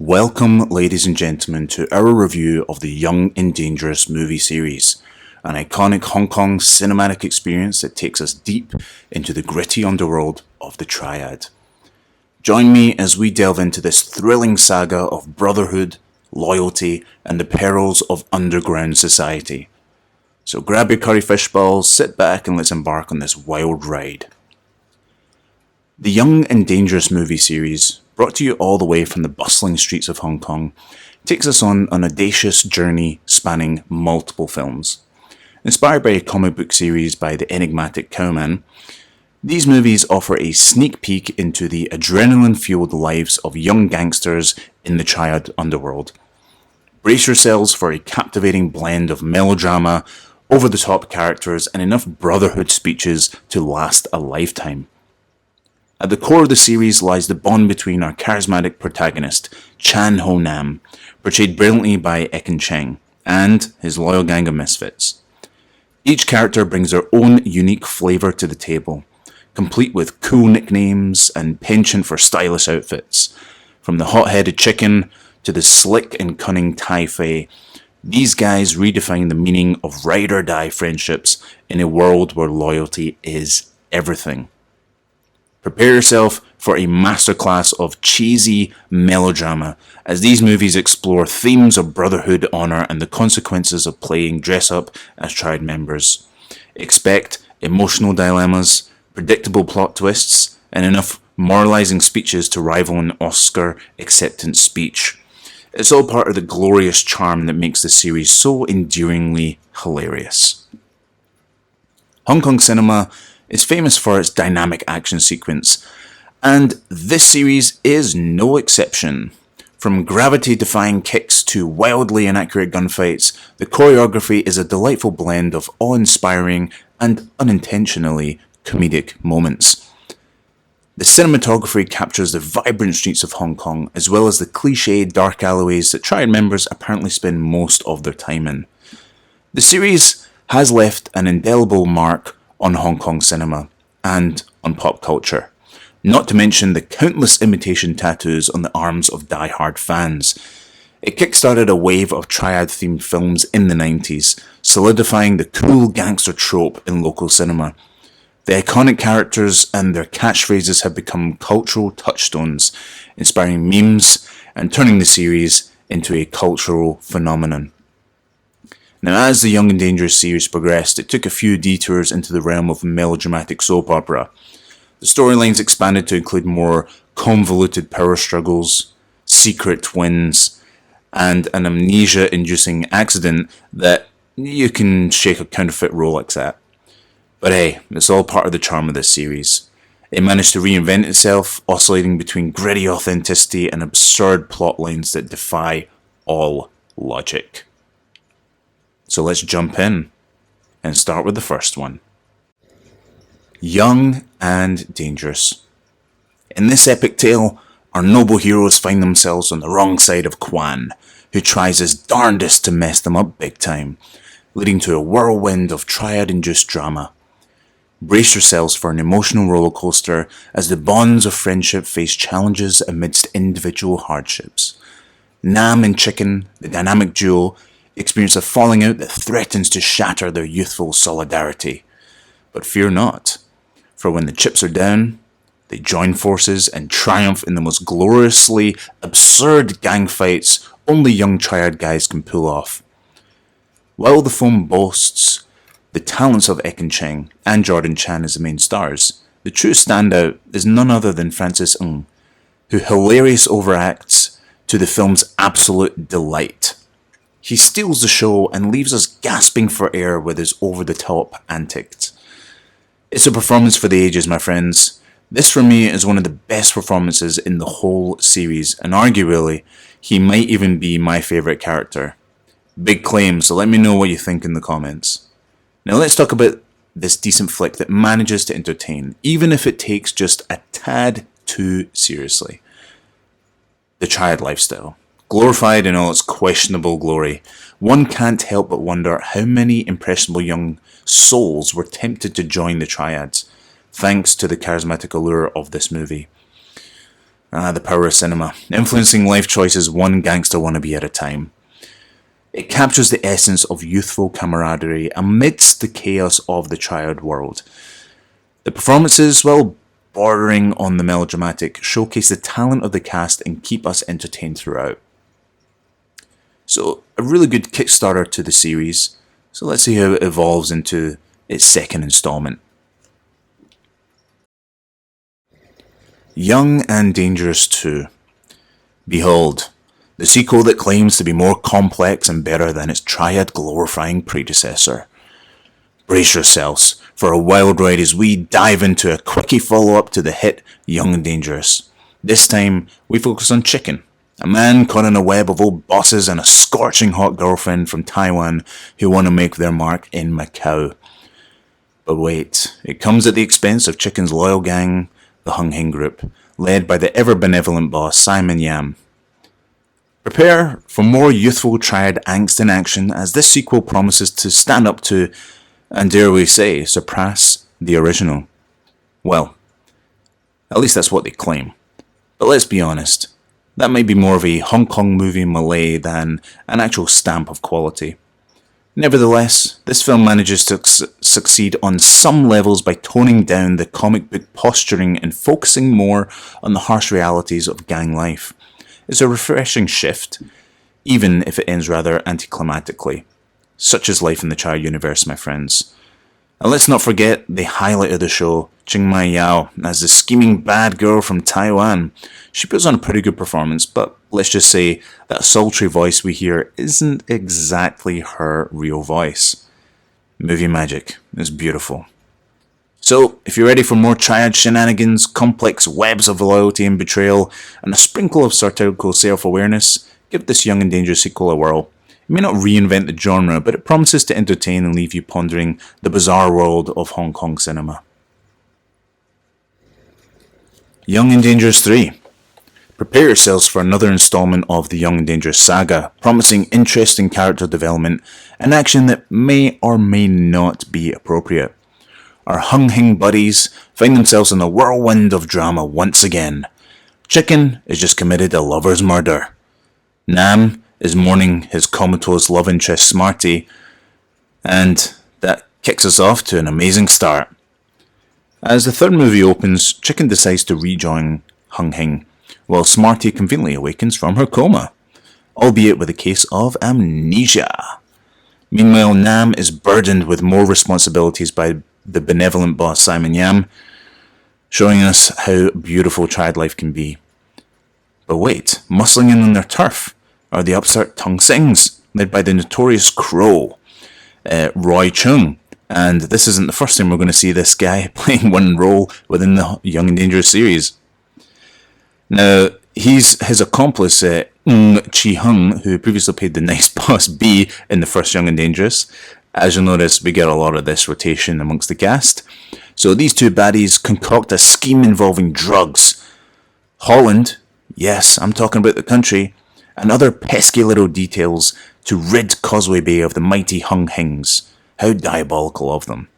Welcome, ladies and gentlemen, to our review of the Young and Dangerous movie series, an iconic Hong Kong cinematic experience that takes us deep into the gritty underworld of the Triad. Join me as we delve into this thrilling saga of brotherhood, loyalty, and the perils of underground society. So grab your curry fish balls, sit back, and let's embark on this wild ride. The Young and Dangerous movie series, brought to you all the way from the bustling streets of Hong Kong, takes us on an audacious journey spanning multiple films. Inspired by a comic book series by the enigmatic Cowman, these movies offer a sneak peek into the adrenaline-fueled lives of young gangsters in the Triad underworld. Brace yourselves for a captivating blend of melodrama, over-the-top characters, and enough brotherhood speeches to last a lifetime. At the core of the series lies the bond between our charismatic protagonist, Chan Ho Nam, portrayed brilliantly by Ekin Cheng, and his loyal gang of misfits. Each character brings their own unique flavour to the table, complete with cool nicknames and penchant for stylish outfits. From the hot-headed chicken to the slick and cunning Tai Fei, these guys redefine the meaning of ride-or-die friendships in a world where loyalty is everything. Prepare yourself for a masterclass of cheesy melodrama as these movies explore themes of brotherhood, honour, and the consequences of playing dress-up as Triad members. Expect emotional dilemmas, predictable plot twists, and enough moralising speeches to rival an Oscar acceptance speech. It's all part of the glorious charm that makes the series so endearingly hilarious. Hong Kong cinema is famous for its dynamic action sequence, and this series is no exception. From gravity-defying kicks to wildly inaccurate gunfights, the choreography is a delightful blend of awe-inspiring and unintentionally comedic moments. The cinematography captures the vibrant streets of Hong Kong, as well as the cliched dark alleyways that Triad members apparently spend most of their time in. The series has left an indelible mark on Hong Kong cinema and on pop culture, not to mention the countless imitation tattoos on the arms of die-hard fans. It kickstarted a wave of Triad-themed films in the 90s, solidifying the cool gangster trope in local cinema. The iconic characters and their catchphrases have become cultural touchstones, inspiring memes and turning the series into a cultural phenomenon. Now, as the Young and Dangerous series progressed, it took a few detours into the realm of melodramatic soap opera. The storylines expanded to include more convoluted power struggles, secret twins, and an amnesia-inducing accident that you can shake a counterfeit Rolex at. But hey, it's all part of the charm of this series. It managed to reinvent itself, oscillating between gritty authenticity and absurd plotlines that defy all logic. So let's jump in and start with the first one. Young and Dangerous. In this epic tale, our noble heroes find themselves on the wrong side of Quan, who tries his darndest to mess them up big time, leading to a whirlwind of Triad-induced drama. Brace yourselves for an emotional rollercoaster as the bonds of friendship face challenges amidst individual hardships. Nam and Chicken, the dynamic duo, experience a falling out that threatens to shatter their youthful solidarity. But fear not, for when the chips are down, they join forces and triumph in the most gloriously absurd gang fights only young Triad guys can pull off. While the film boasts the talents of Ekin Cheng and Jordan Chan as the main stars, the true standout is none other than Francis Ng, who hilarious overacts to the film's absolute delight. He steals the show and leaves us gasping for air with his over-the-top antics. It's a performance for the ages, my friends. This for me is one of the best performances in the whole series, and arguably, he might even be my favourite character. Big claim, so let me know what you think in the comments. Now let's talk about this decent flick that manages to entertain, even if it takes just a tad too seriously. The Triad lifestyle. Glorified in all its questionable glory, one can't help but wonder how many impressionable young souls were tempted to join the Triads, thanks to the charismatic allure of this movie. The power of cinema, influencing life choices one gangster wannabe at a time. It captures the essence of youthful camaraderie amidst the chaos of the Triad world. The performances, while bordering on the melodramatic, showcase the talent of the cast and keep us entertained throughout. So, a really good kickstarter to the series. So let's see how it evolves into its second installment. Young and Dangerous 2. Behold, the sequel that claims to be more complex and better than its Triad glorifying predecessor. Brace yourselves for a wild ride as we dive into a quickie follow-up to the hit Young and Dangerous. This time, we focus on Chicken, a man caught in a web of old bosses and a scorching hot girlfriend from Taiwan who want to make their mark in Macau. But wait, it comes at the expense of Chicken's loyal gang, the Hung Hing Group, led by the ever-benevolent boss Simon Yam. Prepare for more youthful Triad angst in action as this sequel promises to stand up to, and dare we say, surpass the original. Well, at least that's what they claim. But let's be honest, that may be more of a Hong Kong movie Malay than an actual stamp of quality. Nevertheless, this film manages to succeed on some levels by toning down the comic book posturing and focusing more on the harsh realities of gang life. It's a refreshing shift, even if it ends rather anticlimactically. Such is life in the Triad universe, my friends. And let's not forget the highlight of the show, Ching Mai Yao, as the scheming bad girl from Taiwan. She puts on a pretty good performance, but let's just say that sultry voice we hear isn't exactly her real voice. Movie magic is beautiful. So, if you're ready for more Triad shenanigans, complex webs of loyalty and betrayal, and a sprinkle of satirical self-awareness, give this Young and Dangerous sequel a whirl. It may not reinvent the genre, but it promises to entertain and leave you pondering the bizarre world of Hong Kong cinema. Young and Dangerous 3. Prepare yourselves for another installment of the Young and Dangerous saga, promising interesting character development and action that may or may not be appropriate. Our Hung Hing buddies find themselves in a whirlwind of drama once again. Chicken is just committed a lover's murder. Nam is mourning his comatose love interest Smarty, and that kicks us off to an amazing start. As the third movie opens, Chicken decides to rejoin Hung Hing, while Smarty conveniently awakens from her coma, albeit with a case of amnesia. Meanwhile, Nam is burdened with more responsibilities by the benevolent boss Simon Yam, showing us how beautiful Triad life can be. But wait, muscling in on their turf are the upstart Tung Sings, led by the notorious Crow, Roy Chung. And this isn't the first time we're going to see this guy playing one role within the Young and Dangerous series. Now, he's his accomplice, Ng Chi Hung, who previously played the nice boss B in the first Young and Dangerous. As you'll notice, we get a lot of this rotation amongst the cast. So these two baddies concoct a scheme involving drugs, Holland, yes, I'm talking about the country, and other pesky little details to rid Causeway Bay of the mighty Hung Hings. How diabolical of them.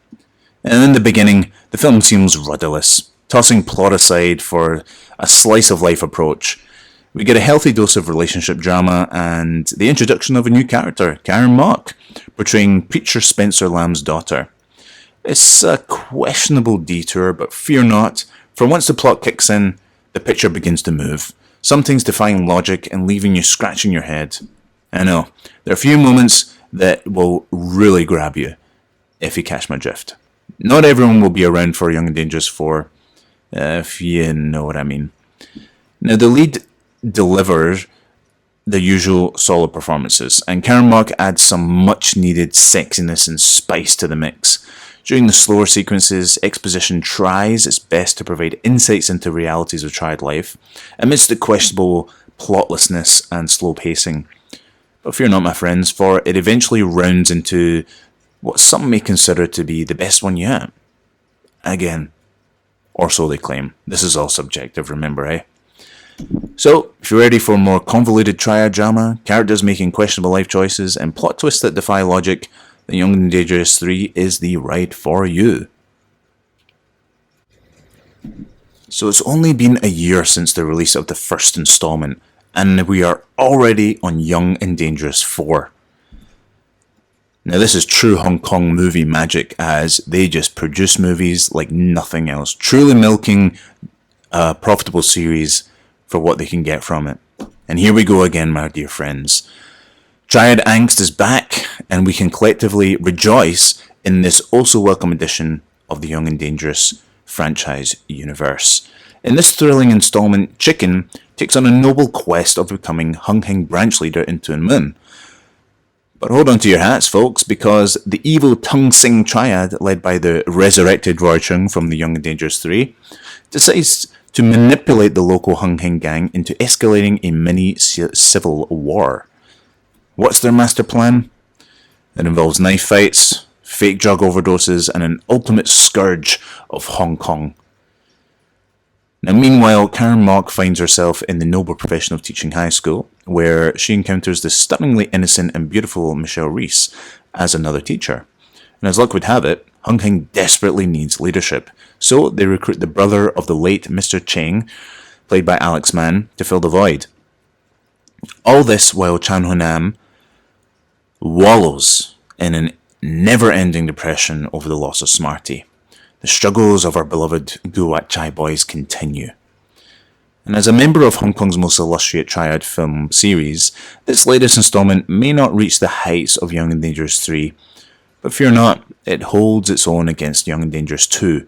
And in the beginning, the film seems rudderless, tossing plot aside for a slice-of-life approach. We get a healthy dose of relationship drama and the introduction of a new character, Karen Mock, portraying Preacher Spencer Lamb's daughter. It's a questionable detour, but fear not, for once the plot kicks in, the picture begins to move. Some things defying logic and leaving you scratching your head. I know, there are a few moments that will really grab you, if you catch my drift. Not everyone will be around for Young and Dangerous 4, if you know what I mean. Now, the lead delivers the usual solid performances, and Karen Mock adds some much-needed sexiness and spice to the mix. During the slower sequences, exposition tries its best to provide insights into realities of Triad life, amidst the questionable plotlessness and slow pacing. But fear not, my friends, for it eventually rounds into what some may consider to be the best one yet. Again, or so they claim. This is all subjective, remember, eh? So, if you're ready for more convoluted Triad drama, characters making questionable life choices, and plot twists that defy logic, then Young and Dangerous 3 is the ride for you. So it's only been a year since the release of the first installment, and we are already on Young and Dangerous 4. Now this is true Hong Kong movie magic, as they just produce movies like nothing else, truly milking a profitable series for what they can get from it. And here we go again, my dear friends. Triad Angst is back, and we can collectively rejoice in this also welcome edition of the Young and Dangerous franchise universe. In this thrilling installment, Chicken takes on a noble quest of becoming Hung Hing branch leader in Tuen Mun. But hold on to your hats, folks, because the evil Tung Sing Triad, led by the resurrected Roy Chung from the Young and Dangerous 3, decides to manipulate the local Hung Hing gang into escalating a mini-civil war. What's their master plan? It involves knife fights, fake drug overdoses, and an ultimate scourge of Hong Kong. Now, meanwhile, Karen Mok finds herself in the noble profession of teaching high school, where she encounters the stunningly innocent and beautiful Michelle Reese as another teacher. And as luck would have it, Hung Hing desperately needs leadership, so they recruit the brother of the late Mr. Cheng, played by Alex Mann, to fill the void. All this while Chan Ho Nam wallows in an never-ending depression over the loss of Smarty. The struggles of our beloved Guwat Chai boys continue. And as a member of Hong Kong's most illustrious Triad film series, this latest installment may not reach the heights of Young and Dangerous 3, but fear not, it holds its own against Young and Dangerous 2.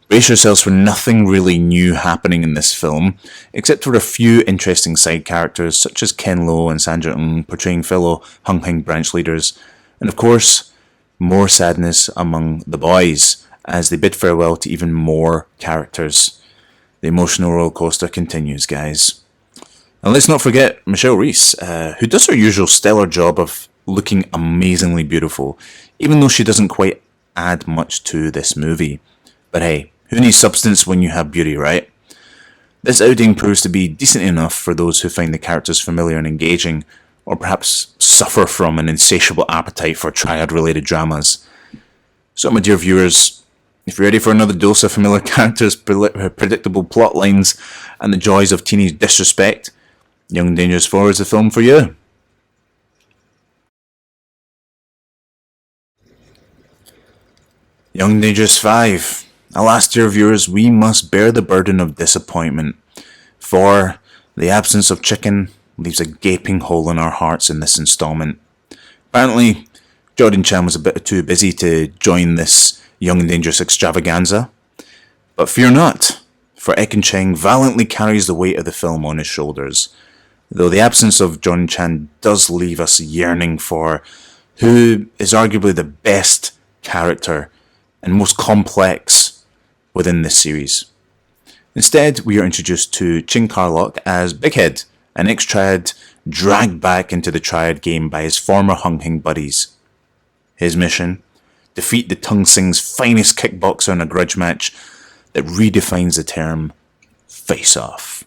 Brace yourselves for nothing really new happening in this film, except for a few interesting side characters such as Ken Lo and Sandra Ng portraying fellow Hung Hing branch leaders, and of course, more sadness among the boys as they bid farewell to even more characters. The emotional roller coaster continues, guys. And let's not forget Michelle Reese, who does her usual stellar job of looking amazingly beautiful, even though she doesn't quite add much to this movie. But hey, who needs substance when you have beauty, right? This outing proves to be decent enough for those who find the characters familiar and engaging, or perhaps suffer from an insatiable appetite for Triad-related dramas. So, my dear viewers, if you're ready for another dose of familiar characters, predictable plot lines, and the joys of teenage disrespect, Young and Dangerous 4 is the film for you. Young and Dangerous 5. Alas, dear viewers, we must bear the burden of disappointment, for the absence of Chicken leaves a gaping hole in our hearts in this installment. Apparently, Jordan Chan was a bit too busy to join this Young and Dangerous extravaganza. But fear not, for Ekin Cheng valiantly carries the weight of the film on his shoulders, though the absence of Jordan Chan does leave us yearning for who is arguably the best character and most complex within this series. Instead, we are introduced to Chin Carlock as Big Head, an ex-Triad dragged back into the Triad game by his former Hung Hing buddies. His mission? Defeat the Tung Sing's finest kickboxer in a grudge match that redefines the term face-off.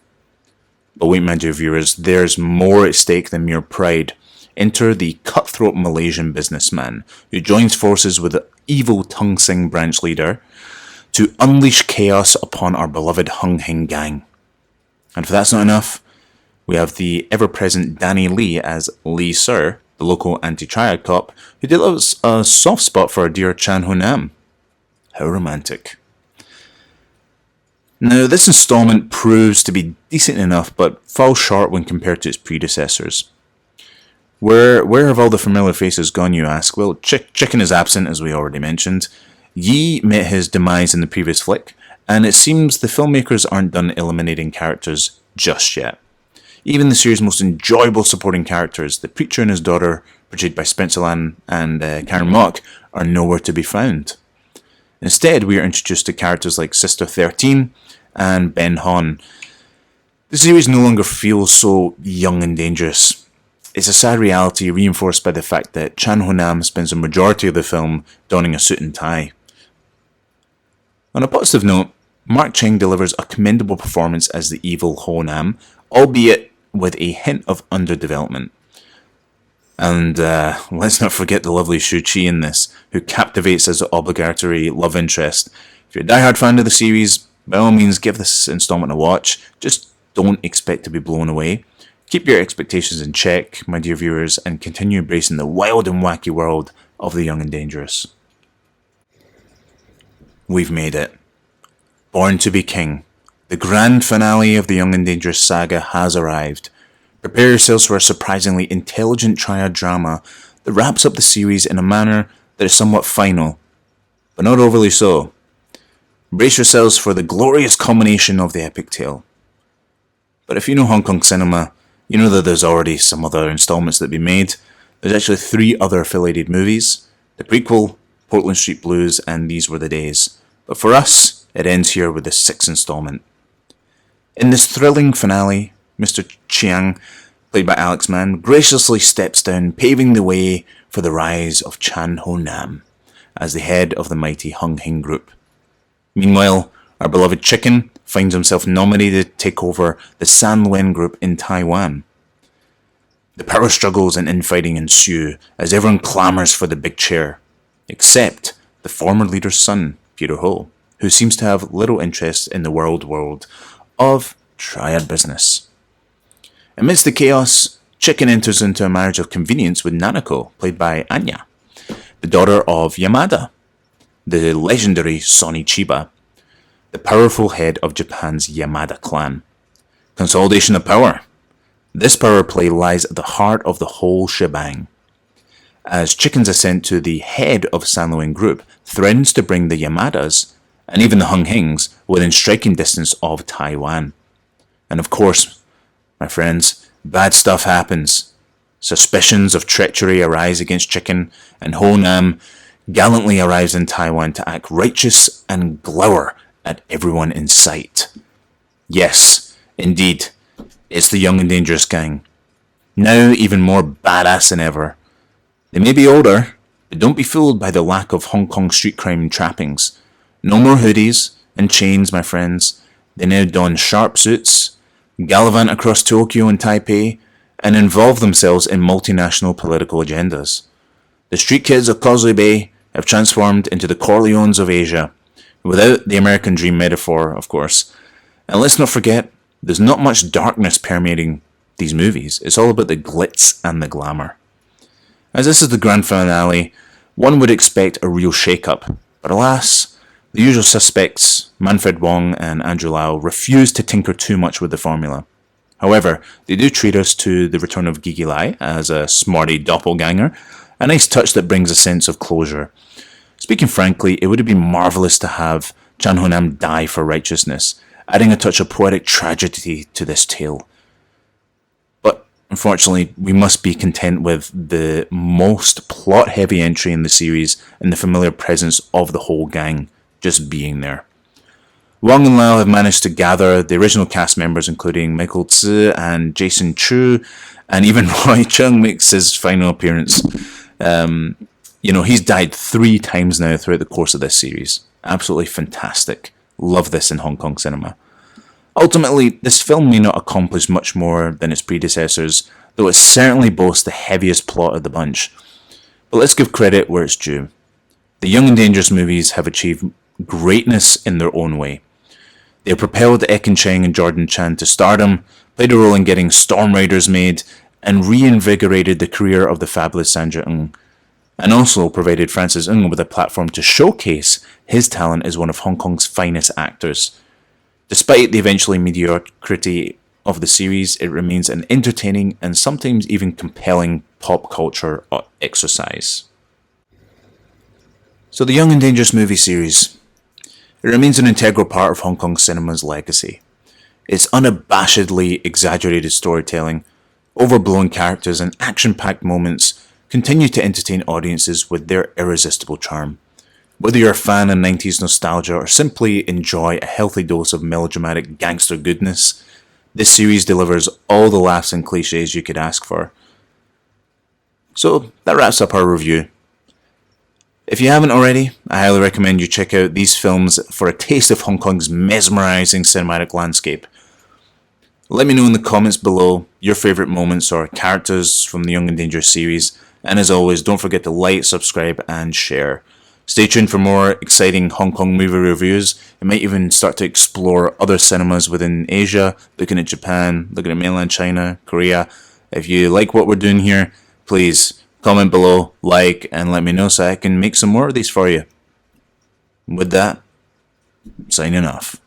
But wait, my dear viewers, there's more at stake than mere pride. Enter the cutthroat Malaysian businessman who joins forces with the evil Tung Sing branch leader to unleash chaos upon our beloved Hung Hing gang. And if that's not enough, we have the ever-present Danny Lee as Lee Sir, the local anti-Triad cop, who develops a soft spot for our dear Chan Ho Nam. How romantic. Now, this installment proves to be decent enough, but falls short when compared to its predecessors. Where have all the familiar faces gone, you ask? Well, Chicken is absent, as we already mentioned. Yi met his demise in the previous flick, and it seems the filmmakers aren't done eliminating characters just yet. Even the series' most enjoyable supporting characters, the preacher and his daughter, portrayed by Spencer Lan and Karen Mok, are nowhere to be found. Instead, we are introduced to characters like Sister 13 and Ben Hon. The series no longer feels so young and dangerous. It's a sad reality reinforced by the fact that Chan Ho Nam spends a majority of the film donning a suit and tie. On a positive note, Mark Cheng delivers a commendable performance as the evil Ho Nam, albeit with a hint of underdevelopment. And let's not forget the lovely Shu Qi in this, who captivates as the obligatory love interest. If you're a diehard fan of the series, by all means give this installment a watch, just don't expect to be blown away. Keep your expectations in check, my dear viewers, and continue embracing the wild and wacky world of The Young and Dangerous. We've made it. Born to be King. The grand finale of the Young and Dangerous saga has arrived. Prepare yourselves for a surprisingly intelligent Triad drama that wraps up the series in a manner that is somewhat final, but not overly so. Brace yourselves for the glorious culmination of the epic tale. But if you know Hong Kong cinema, you know that there's already some other installments that have been made. There's actually 3 other affiliated movies: the prequel, Portland Street Blues, and These Were the Days. But for us, it ends here with the 6th installment. In this thrilling finale, Mr. Chiang, played by Alex Mann, graciously steps down, paving the way for the rise of Chan Ho Nam as the head of the mighty Hung Hing Group. Meanwhile, our beloved Chicken finds himself nominated to take over the San Luen Group in Taiwan. The power struggles and infighting ensue as everyone clamours for the big chair, except the former leader's son, Peter Ho, who seems to have little interest in the world of Triad business. Amidst the chaos, Chicken enters into a marriage of convenience with Nanako, played by Anya, the daughter of Yamada, the legendary Sonny Chiba, the powerful head of Japan's Yamada clan. Consolidation of power. This power play lies at the heart of the whole shebang, as Chicken's ascent to the head of San Luan Group threatens to bring the Yamadas, and even the Hung Hings, within striking distance of Taiwan. And of course, my friends, bad stuff happens. Suspicions of treachery arise against Chicken, and Ho Nam gallantly arrives in Taiwan to act righteous and glower at everyone in sight. Yes, indeed, it's the Young and Dangerous gang. Now even more badass than ever. They may be older, but don't be fooled by the lack of Hong Kong street crime trappings. No more hoodies and chains, my friends. They now don sharp suits, gallivant across Tokyo and Taipei, and involve themselves in multinational political agendas. The street kids of Causeway Bay have transformed into the Corleones of Asia, without the American dream metaphor, of course. And let's not forget, there's not much darkness permeating these movies. It's all about the glitz and the glamour. As this is the grand finale, one would expect a real shake-up, but alas, the usual suspects, Manfred Wong and Andrew Lau, refuse to tinker too much with the formula. However, they do treat us to the return of Gigi Lai as a smarty doppelganger, a nice touch that brings a sense of closure. Speaking frankly, it would have been marvellous to have Chan Ho Nam die for righteousness, adding a touch of poetic tragedy to this tale. But unfortunately, we must be content with the most plot-heavy entry in the series and the familiar presence of the whole gang just being there. Wang and Lau have managed to gather the original cast members, including Michael Tzu and Jason Chu, and even Roy Chung makes his final appearance. He's died 3 times now throughout the course of this series. Absolutely fantastic. Love this in Hong Kong cinema. Ultimately, this film may not accomplish much more than its predecessors, though it certainly boasts the heaviest plot of the bunch. But let's give credit where it's due. The Young and Dangerous movies have achieved greatness in their own way. They have propelled Ekin Cheng and Jordan Chan to stardom, played a role in getting Storm Riders made, and reinvigorated the career of the fabulous Sandra Ng, and also provided Francis Ng with a platform to showcase his talent as one of Hong Kong's finest actors. Despite the eventually mediocrity of the series, it remains an entertaining and sometimes even compelling pop culture exercise. So the Young and Dangerous movie series. It remains an integral part of Hong Kong cinema's legacy. Its unabashedly exaggerated storytelling, overblown characters and action-packed moments continue to entertain audiences with their irresistible charm. Whether you're a fan of 90s nostalgia or simply enjoy a healthy dose of melodramatic gangster goodness, this series delivers all the laughs and cliches you could ask for. So that wraps up our review. If you haven't already, I highly recommend you check out these films for a taste of Hong Kong's mesmerising cinematic landscape. Let me know in the comments below your favourite moments or characters from the Young and Dangerous series, and as always, don't forget to like, subscribe and share. Stay tuned for more exciting Hong Kong movie reviews. It might even start to explore other cinemas within Asia, looking at Japan, looking at mainland China, Korea. If you like what we're doing here, please comment below, like, and let me know so I can make some more of these for you. With that, signing off.